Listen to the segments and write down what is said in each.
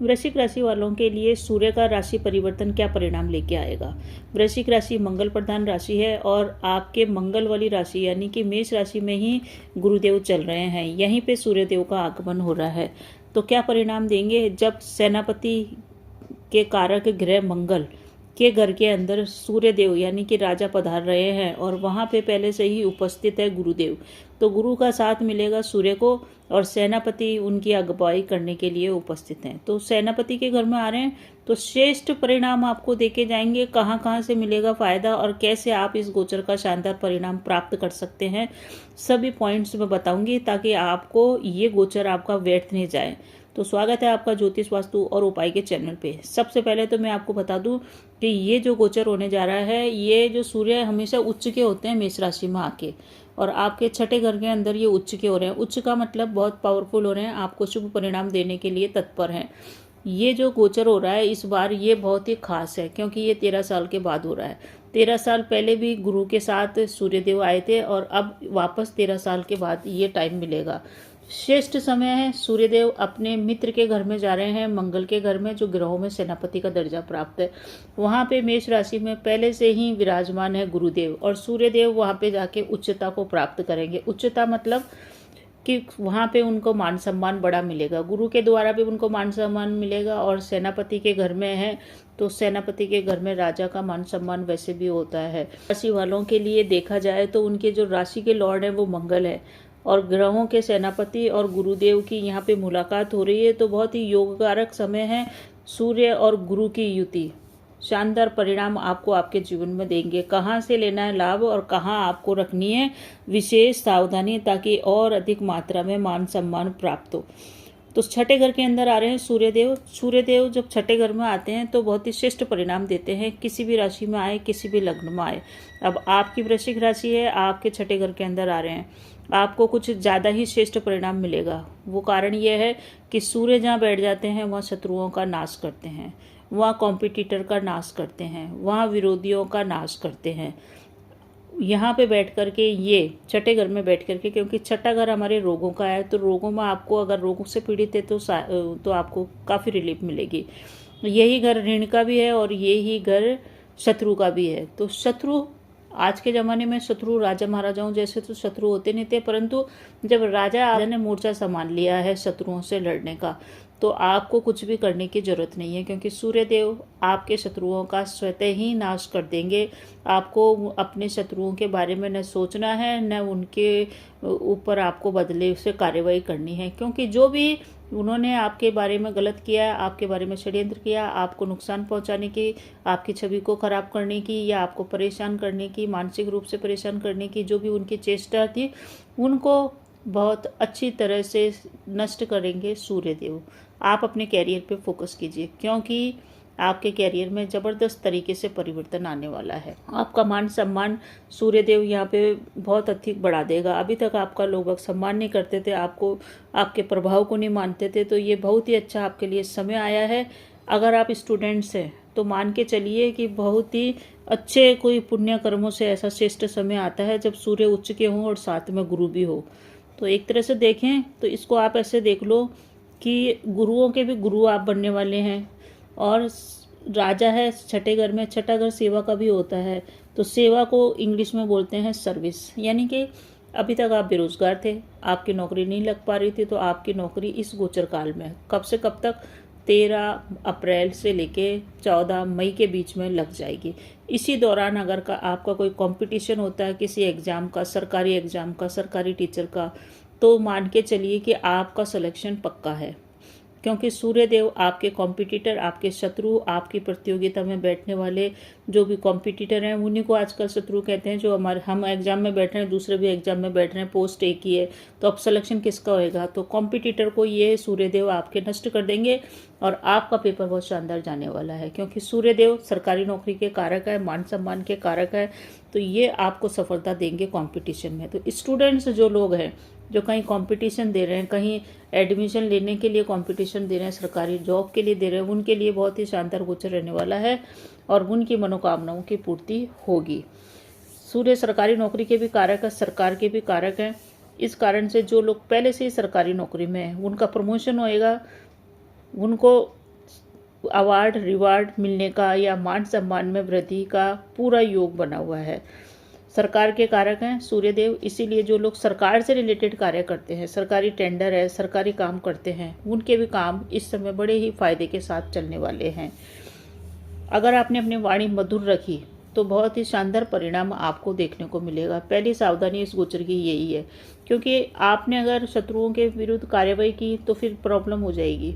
वृश्चिक राशि वालों के लिए सूर्य का राशि परिवर्तन क्या परिणाम लेके आएगा। वृश्चिक राशि मंगल प्रधान राशि है और आपके मंगल वाली राशि यानी कि मेष राशि में ही गुरुदेव चल रहे हैं, यहीं पे सूर्यदेव का आगमन हो रहा है। तो क्या परिणाम देंगे जब सेनापति के कारक ग्रह मंगल के घर के अंदर सूर्यदेव यानी कि राजा पधार रहे हैं और वहाँ पे पहले से ही उपस्थित है गुरुदेव। तो गुरु का साथ मिलेगा सूर्य को और सेनापति उनकी अगुवाई करने के लिए उपस्थित हैं। तो सेनापति के घर में आ रहे हैं तो श्रेष्ठ परिणाम आपको देके जाएंगे। कहाँ कहाँ से मिलेगा फायदा और कैसे आप इस गोचर का शानदार परिणाम प्राप्त कर सकते हैं, सभी पॉइंट्स मैं बताऊंगी ताकि आपको ये गोचर आपका व्यर्थ नहीं जाए। तो स्वागत है आपका ज्योतिष वास्तु और उपाय के चैनल पे। सबसे पहले तो मैं आपको बता दूं कि ये जो गोचर होने जा रहा है, ये जो सूर्य हमेशा उच्च के होते हैं मेष राशि में आके, और आपके छठे घर के अंदर ये उच्च के हो रहे हैं। उच्च का मतलब बहुत पावरफुल हो रहे हैं, आपको शुभ परिणाम देने के लिए तत्पर हैं। ये जो गोचर हो रहा है इस बार ये बहुत ही खास है क्योंकि ये 13 साल के बाद हो रहा है। 13 साल पहले भी गुरु के साथ सूर्यदेव आए थे और अब वापस 13 साल के बाद ये टाइम मिलेगा। श्रेष्ठ समय है। सूर्यदेव अपने मित्र के घर में जा रहे हैं, मंगल के घर में, जो ग्रहों में सेनापति का दर्जा प्राप्त है। वहाँ पे मेष राशि में पहले से ही विराजमान है गुरुदेव और सूर्यदेव वहाँ पे जाके उच्चता को प्राप्त करेंगे। उच्चता मतलब कि वहाँ पे उनको मान सम्मान बड़ा मिलेगा, गुरु के द्वारा भी उनको मान सम्मान मिलेगा। और सेनापति के घर में है तो सेनापति के घर में राजा का मान सम्मान वैसे भी होता है। राशि वालों के लिए देखा जाए तो उनके जो राशि के लॉर्ड है वो मंगल है और ग्रहों के सेनापति और गुरुदेव की यहाँ पे मुलाकात हो रही है। तो बहुत ही योगकारक समय है। सूर्य और गुरु की युति शानदार परिणाम आपको आपके जीवन में देंगे। कहाँ से लेना है लाभ और कहाँ आपको रखनी है विशेष सावधानी ताकि और अधिक मात्रा में मान सम्मान प्राप्त हो। तो छठे घर के अंदर आ रहे हैं सूर्यदेव। सूर्यदेव जब छठे घर में आते हैं तो बहुत ही श्रेष्ठ परिणाम देते हैं, किसी भी राशि में आए, किसी भी लग्न में आए। अब आपकी वृश्चिक राशि है, आपके छठे घर के अंदर आ रहे हैं, आपको कुछ ज़्यादा ही श्रेष्ठ परिणाम मिलेगा। वो कारण ये है कि सूर्य जहाँ बैठ जाते हैं वहाँ शत्रुओं का नाश करते हैं, वहाँ कॉम्पिटिटर का नाश करते हैं, वहाँ विरोधियों का नाश करते हैं। यहाँ पे बैठ कर के, ये छठे घर में बैठ कर के, क्योंकि छठा घर हमारे रोगों का है, तो रोगों में आपको अगर रोगों से पीड़ित है तो आपको काफ़ी रिलीफ मिलेगी। यही घर ऋण का भी है और यही घर शत्रु का भी है। तो शत्रु, आज के ज़माने में शत्रु राजा महाराजाओं जैसे तो शत्रु होते नहीं थे, परंतु जब राजा ने मोर्चा संभाल लिया है शत्रुओं से लड़ने का तो आपको कुछ भी करने की जरूरत नहीं है क्योंकि सूर्यदेव आपके शत्रुओं का स्वतः ही नाश कर देंगे। आपको अपने शत्रुओं के बारे में न सोचना है न उनके ऊपर आपको बदले से कार्रवाई करनी है, क्योंकि जो भी उन्होंने आपके बारे में गलत किया, आपके बारे में षड्यंत्र किया, आपको नुकसान पहुंचाने की, आपकी छवि को खराब करने की या आपको परेशान करने की, मानसिक रूप से परेशान करने की जो भी उनकी चेष्टा थी, उनको बहुत अच्छी तरह से नष्ट करेंगे सूर्यदेव। आप अपने कैरियर पे फोकस कीजिए क्योंकि आपके कैरियर में ज़बरदस्त तरीके से परिवर्तन आने वाला है। आपका मान सम्मान सूर्यदेव यहाँ पे बहुत अधिक बढ़ा देगा। अभी तक आपका लोग सम्मान नहीं करते थे, आपको, आपके प्रभाव को नहीं मानते थे, तो ये बहुत ही अच्छा आपके लिए समय आया है। अगर आप स्टूडेंट्स हैं तो मान के चलिए कि बहुत ही अच्छे कोई पुण्य कर्मों से ऐसा श्रेष्ठ समय आता है जब सूर्य उच्च के हों और साथ में गुरु भी हो। तो एक तरह से देखें तो इसको आप ऐसे देख लो कि गुरुओं के भी गुरु आप बनने वाले हैं और राजा है छठे घर में, छठा घर सेवा का भी होता है। तो सेवा को इंग्लिश में बोलते हैं सर्विस, यानी कि अभी तक आप बेरोजगार थे, आपकी नौकरी नहीं लग पा रही थी, तो आपकी नौकरी इस गोचर काल में कब से कब तक 13 अप्रैल से लेके 14 मई के बीच में लग जाएगी। इसी दौरान अगर आपका कोई कंपटीशन होता है किसी एग्ज़ाम का, सरकारी एग्ज़ाम का, सरकारी टीचर का, तो मान के चलिए कि आपका सिलेक्शन पक्का है क्योंकि सूर्यदेव आपके कॉम्पिटिटर, आपके शत्रु, आपकी प्रतियोगिता में बैठने वाले जो भी कॉम्पिटिटर हैं उन्हीं को आजकल शत्रु कहते हैं। जो हम एग्जाम में बैठ रहे हैं, दूसरे भी एग्जाम में बैठ रहे हैं, पोस्ट एक ही है, तो अब सिलेक्शन किसका होएगा? तो कॉम्पिटिटर को ये सूर्यदेव आपके नष्ट कर देंगे और आपका पेपर बहुत शानदार जाने वाला है क्योंकि सूर्यदेव सरकारी नौकरी के कारक है, मान सम्मान के कारक है, तो ये आपको सफलता देंगे कॉम्पिटिशन में। तो स्टूडेंट्स जो लोग हैं जो कहीं कंपटीशन दे रहे हैं, कहीं एडमिशन लेने के लिए कंपटीशन दे रहे हैं, सरकारी जॉब के लिए दे रहे हैं, उनके लिए बहुत ही शानदार गोचर रहने वाला है और उनकी मनोकामनाओं की पूर्ति होगी। सूर्य सरकारी नौकरी के भी कारक है, सरकार के भी कारक हैं। इस कारण से जो लोग पहले से ही सरकारी नौकरी में हैं उनका प्रमोशन होएगा, उनको अवार्ड रिवार्ड मिलने का या मान सम्मान में वृद्धि का पूरा योग बना हुआ है। सरकार के कारक हैं सूर्यदेव, इसीलिए जो लोग सरकार से रिलेटेड कार्य करते हैं, सरकारी टेंडर है, सरकारी काम करते हैं, उनके भी काम इस समय बड़े ही फायदे के साथ चलने वाले हैं। अगर आपने अपनी वाणी मधुर रखी तो बहुत ही शानदार परिणाम आपको देखने को मिलेगा। पहली सावधानी इस गोचर की यही है, क्योंकि आपने अगर शत्रुओं के विरुद्ध कार्यवाही की तो फिर प्रॉब्लम हो जाएगी।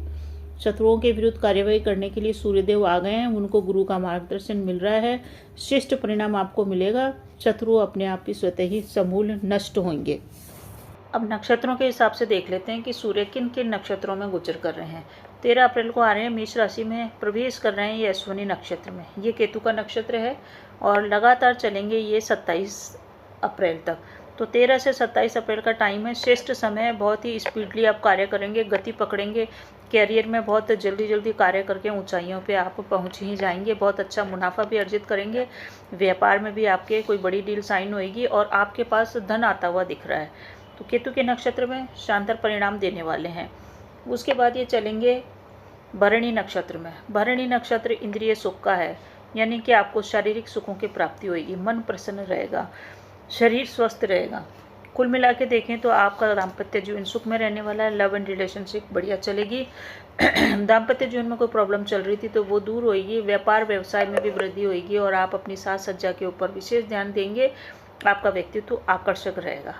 शत्रुओं के विरुद्ध कार्यवाही करने के लिए सूर्यदेव आ गए हैं, उनको गुरु का मार्गदर्शन मिल रहा है, श्रेष्ठ परिणाम आपको मिलेगा। शत्रु अपने आप ही स्वतः ही समूल नष्ट होंगे। अब नक्षत्रों के हिसाब से देख लेते हैं कि सूर्य किन किन नक्षत्रों में गोचर कर रहे हैं। 13 अप्रैल को आ रहे हैं, मेष राशि में प्रवेश कर रहे हैं ये अश्विनी नक्षत्र में। ये केतु का नक्षत्र है और लगातार चलेंगे ये 27 अप्रैल तक। तो 13 से 27 अप्रैल का टाइम है, श्रेष्ठ समय है। बहुत ही स्पीडली आप कार्य करेंगे, गति पकड़ेंगे, कैरियर में बहुत जल्दी जल्दी कार्य करके ऊंचाइयों पे आप पहुंच ही जाएंगे। बहुत अच्छा मुनाफा भी अर्जित करेंगे, व्यापार में भी आपके कोई बड़ी डील साइन होएगी और आपके पास धन आता हुआ दिख रहा है। तो केतु के नक्षत्र में शानदार परिणाम देने वाले हैं। उसके बाद ये चलेंगे भरणी नक्षत्र में। भरणी नक्षत्र इंद्रिय सुख का है, यानी कि आपको शारीरिक सुखों की प्राप्ति होगी, मन प्रसन्न रहेगा, शरीर स्वस्थ रहेगा। कुल मिला के देखें तो आपका दाम्पत्य जीवन सुख में रहने वाला है। लव एंड रिलेशनशिप बढ़िया चलेगी। दाम्पत्य जीवन में कोई प्रॉब्लम चल रही थी तो वो दूर होएगी। व्यापार व्यवसाय में भी वृद्धि होएगी और आप अपनी साज सज्जा के ऊपर विशेष ध्यान देंगे। आपका व्यक्तित्व आकर्षक रहेगा।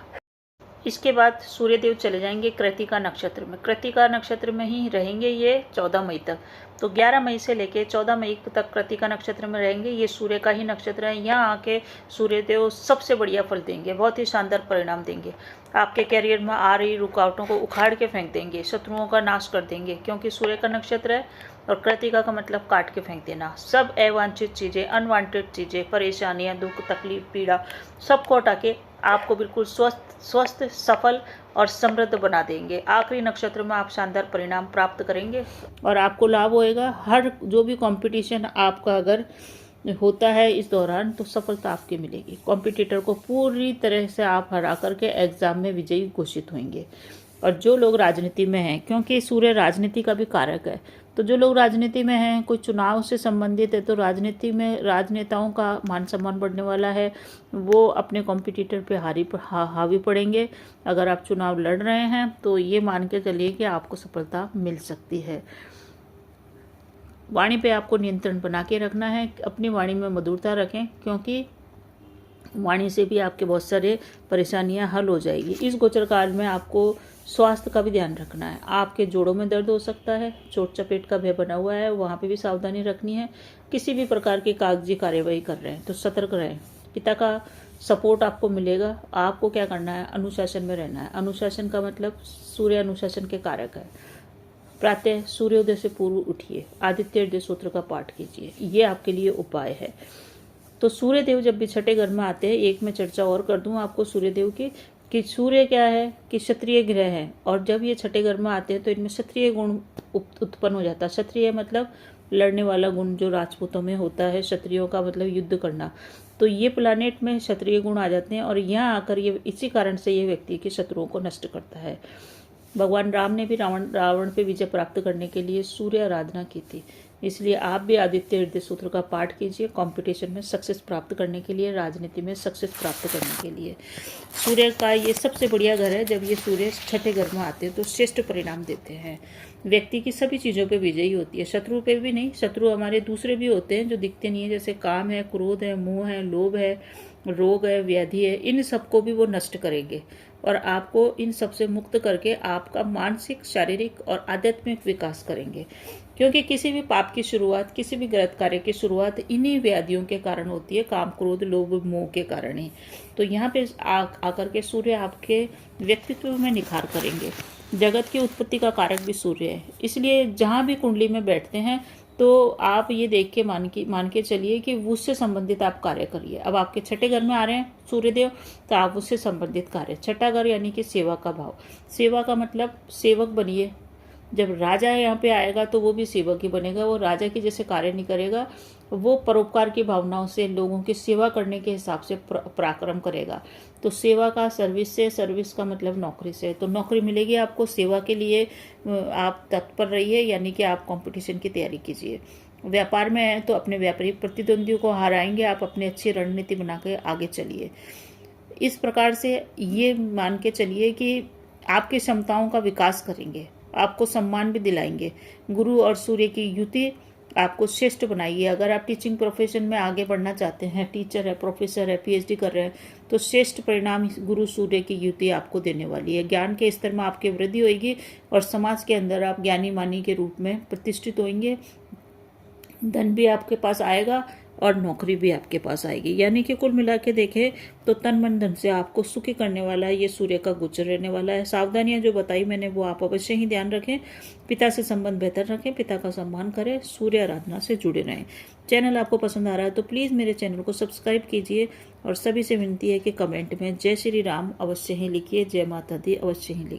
इसके बाद सूर्यदेव चले जाएंगे कृत्तिका नक्षत्र में। कृत्तिका नक्षत्र में ही रहेंगे ये 14 मई तक। तो 11 मई से लेके 14 मई तक कृत्तिका नक्षत्र में रहेंगे। ये सूर्य का ही नक्षत्र है। यहाँ आके सूर्यदेव सबसे बढ़िया फल देंगे, बहुत ही शानदार परिणाम देंगे। आपके कैरियर में आ रही रुकावटों को उखाड़ के फेंक देंगे, शत्रुओं का नाश कर देंगे, क्योंकि सूर्य का नक्षत्र है और कृत्तिका का मतलब काट के फेंक देना। सब अवांछित चीज़ें, अनवांटेड चीज़ें, परेशानियाँ, दुख, तकलीफ, पीड़ा सबको हटा के आपको बिल्कुल स्वस्थ, सफल और समृद्ध बना देंगे। आखिरी नक्षत्र में आप शानदार परिणाम प्राप्त करेंगे और आपको लाभ होएगा। हर जो भी कंपटीशन आपका अगर होता है इस दौरान तो सफलता आपकी मिलेगी। कॉम्पिटिटर को पूरी तरह से आप हरा करके एग्जाम में विजयी घोषित होंगे। और जो लोग राजनीति में हैं, क्योंकि सूर्य राजनीति का भी कारक है, तो जो लोग राजनीति में हैं, कोई चुनाव से संबंधित है, तो राजनीति में राजनेताओं का मान सम्मान बढ़ने वाला है। वो अपने कॉम्पिटिटर पे हावी पड़ेंगे। अगर आप चुनाव लड़ रहे हैं तो ये मान के चलिए कि आपको सफलता मिल सकती है। वाणी पे आपको नियंत्रण बना के रखना है। अपनी वाणी में मधुरता रखें, क्योंकि वाणी से भी आपके बहुत सारे परेशानियां हल हो जाएगी। इस गोचर काल में आपको स्वास्थ्य का भी ध्यान रखना है। आपके जोड़ों में दर्द हो सकता है, चोट चपेट का भय बना हुआ है, वहाँ पे भी सावधानी रखनी है। किसी भी प्रकार की कागजी कार्यवाही कर रहे हैं तो सतर्क रहें। पिता का सपोर्ट आपको मिलेगा। आपको क्या करना है, अनुशासन में रहना है। अनुशासन का मतलब सूर्य अनुशासन के कारक है। प्रातः सूर्योदय से पूर्व उठिए, आदित्य हृदय सूत्र का पाठ कीजिए, ये आपके लिए उपाय है। तो सूर्यदेव जब भी छठे घर में आते हैं, एक मैं चर्चा और कर दूं आपको सूर्यदेव की, कि सूर्य क्या है कि क्षत्रिय ग्रह है, और जब ये छठे घर में आते हैं तो इनमें क्षत्रिय गुण उत्पन्न हो जाता है। क्षत्रिय मतलब लड़ने वाला गुण, जो राजपूतों में होता है। क्षत्रियों का मतलब युद्ध करना। तो ये प्लानेट में क्षत्रिय गुण आ जाते हैं और यहाँ आकर ये इसी कारण से ये व्यक्ति के शत्रुओं को नष्ट करता है। भगवान राम ने भी रावण पे विजय प्राप्त करने के लिए सूर्य आराधना की थी। इसलिए आप भी आदित्य हृदय सूत्र का पाठ कीजिए, कंपटीशन में सक्सेस प्राप्त करने के लिए, राजनीति में सक्सेस प्राप्त करने के लिए। सूर्य का ये सबसे बढ़िया घर है। जब ये सूर्य छठे घर में आते हैं तो श्रेष्ठ परिणाम देते हैं। व्यक्ति की सभी चीज़ों पे विजयी होती है, शत्रु पे भी नहीं। शत्रु हमारे दूसरे भी होते हैं जो दिखते नहीं है, जैसे काम है, क्रोध है, मोह है, लोभ है, रोग है, व्याधि है, इन सबको भी वो नष्ट करेंगे और आपको इन सब से मुक्त करके आपका मानसिक, शारीरिक और आध्यात्मिक विकास करेंगे। क्योंकि किसी भी पाप की शुरुआत, किसी भी गलत कार्य की शुरुआत इन्हीं व्याधियों के कारण होती है, काम, क्रोध, लोभ, मोह के कारण ही। तो यहाँ पे आकर के सूर्य आपके व्यक्तित्व में निखार करेंगे। जगत की उत्पत्ति का कारक भी सूर्य है, इसलिए जहाँ भी कुंडली में बैठते हैं तो आप ये देख के मान के चलिए कि उससे संबंधित आप कार्य करिए। अब आपके छठे घर में आ रहे हैं सूर्यदेव, तो आप उससे संबंधित कार्य। छठा घर यानी कि सेवा का भाव। सेवा का मतलब सेवक बनिए, जब राजा यहाँ पे आएगा तो वो भी सेवक ही बनेगा, वो राजा की जैसे कार्य नहीं करेगा, वो परोपकार की भावनाओं से लोगों की सेवा करने के हिसाब से पराक्रम करेगा। तो सेवा का सर्विस से, सर्विस का मतलब नौकरी से, तो नौकरी मिलेगी आपको, सेवा के लिए आप तत्पर रहिए, यानी कि आप कंपटीशन की तैयारी कीजिए। व्यापार में है तो अपने व्यापारी प्रतिद्वंदियों को हराएंगे आप, अपनी अच्छी रणनीति बना के आगे चलिए। इस प्रकार से ये मान के चलिए कि आपकी क्षमताओं का विकास करेंगे, आपको सम्मान भी दिलाएंगे। गुरु और सूर्य की युति आपको श्रेष्ठ बनाइए। अगर आप टीचिंग प्रोफेशन में आगे बढ़ना चाहते हैं, टीचर है, प्रोफेसर है, पीएचडी कर रहे हैं, तो श्रेष्ठ परिणाम गुरु सूर्य की युति आपको देने वाली है। ज्ञान के स्तर में आपकी वृद्धि होगी और समाज के अंदर आप ज्ञानी मानी के रूप में प्रतिष्ठित होंगे। धन भी आपके पास आएगा और नौकरी भी आपके पास आएगी। यानी कि कुल मिला के देखें तो तन मन धन से आपको सुखी करने वाला है, ये सूर्य का गोचर रहने वाला है। सावधानियां जो बताई मैंने वो आप अवश्य ही ध्यान रखें। पिता से संबंध बेहतर रखें, पिता का सम्मान करें, सूर्य आराधना से जुड़े रहें। चैनल आपको पसंद आ रहा है तो प्लीज़ मेरे चैनल को सब्सक्राइब कीजिए और सभी से विनती है कि कमेंट में जय श्री राम अवश्य ही लिखिए, जय माता दी अवश्य ही लिखिए।